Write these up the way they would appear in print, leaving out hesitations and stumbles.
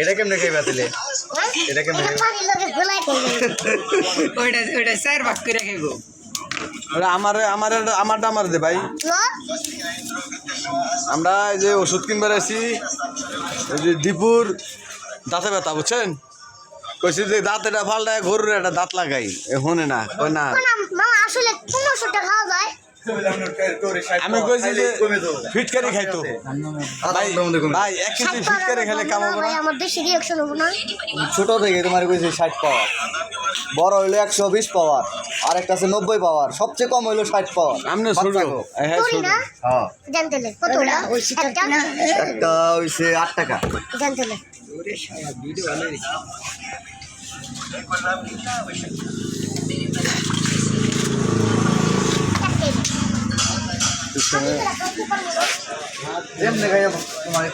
এটা কেমনে খাইবা তাহলে? এটা কেমনে ওইটা স্যার ভাগ করে খাইবো। আমার দে ভাই। আমরা এই যে ওষুধ কিনবার আছি, এই যে দীপুর দাঁতে ব্যথা বুঝছেন, কইছি যে দাঁত এটা ফালটায় গরুর একটা দাঁত লাগাই, হনে না কই না আসলে কোন ওষুধটা খাওয়া যায়? আমি কইছি যে ফিটকারি খাইতো ভাই, 1 কেজি ফিটকারি খেলে কাম হবে না। আমার বেশি রিঅ্যাকশন হবে না। ছোট থেকে তোমার কইছে 60 পাওয়ার, বড় হইলো 120 পাওয়ার, আর একটা আছে 90 পাওয়ার, সবচেয়ে কম হইলো 60 পাওয়ার। আমনে ছোট হ্যাঁ তোরি ছোট না হ্যাঁ, জানতেলে কতটা ওই সেটা না একটা হইছে 8 টাকা। জানতেলে ওরে শালা ভিডিও ভালো হইছে। যেমনে খাইয়া তোমার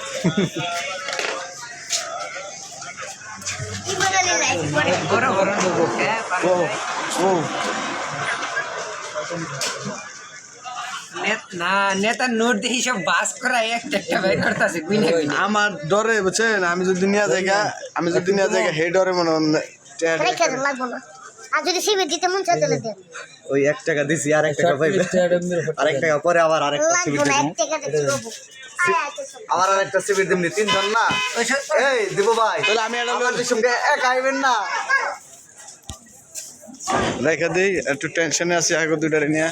কি বলে লাইক বড় বড় লোক হ্যাঁ ও ও না নেতা নোট দেখি সব বাস করায় একটা বের করতেছে গুইনা গুইনা। আমার ডরে বুঝছেন, আমি যদি নিয়ে জায়গা হে ডরে মনে হয় রেখে দেন, লাগবো না। আর যদি সিবি দিতে মন চায় তাহলে দেন, ওই 1 টাকা দিছি, আর 1 টাকা পাইবে, আর 1 টাকা পরে আবার আরেকটা সিবিট লাগবো না। দিব, এক টাকা দিতে বাবু আবার আরেকটা সিবিট দিমনি, 3 জন না। ওই সব এই দিব ভাই, তাহলে আমি এটা আমাদের সঙ্গে একা আইবেন না। রেখে দিই, একটু টেনশনে আছি আগে দুইটারে নিয়ে।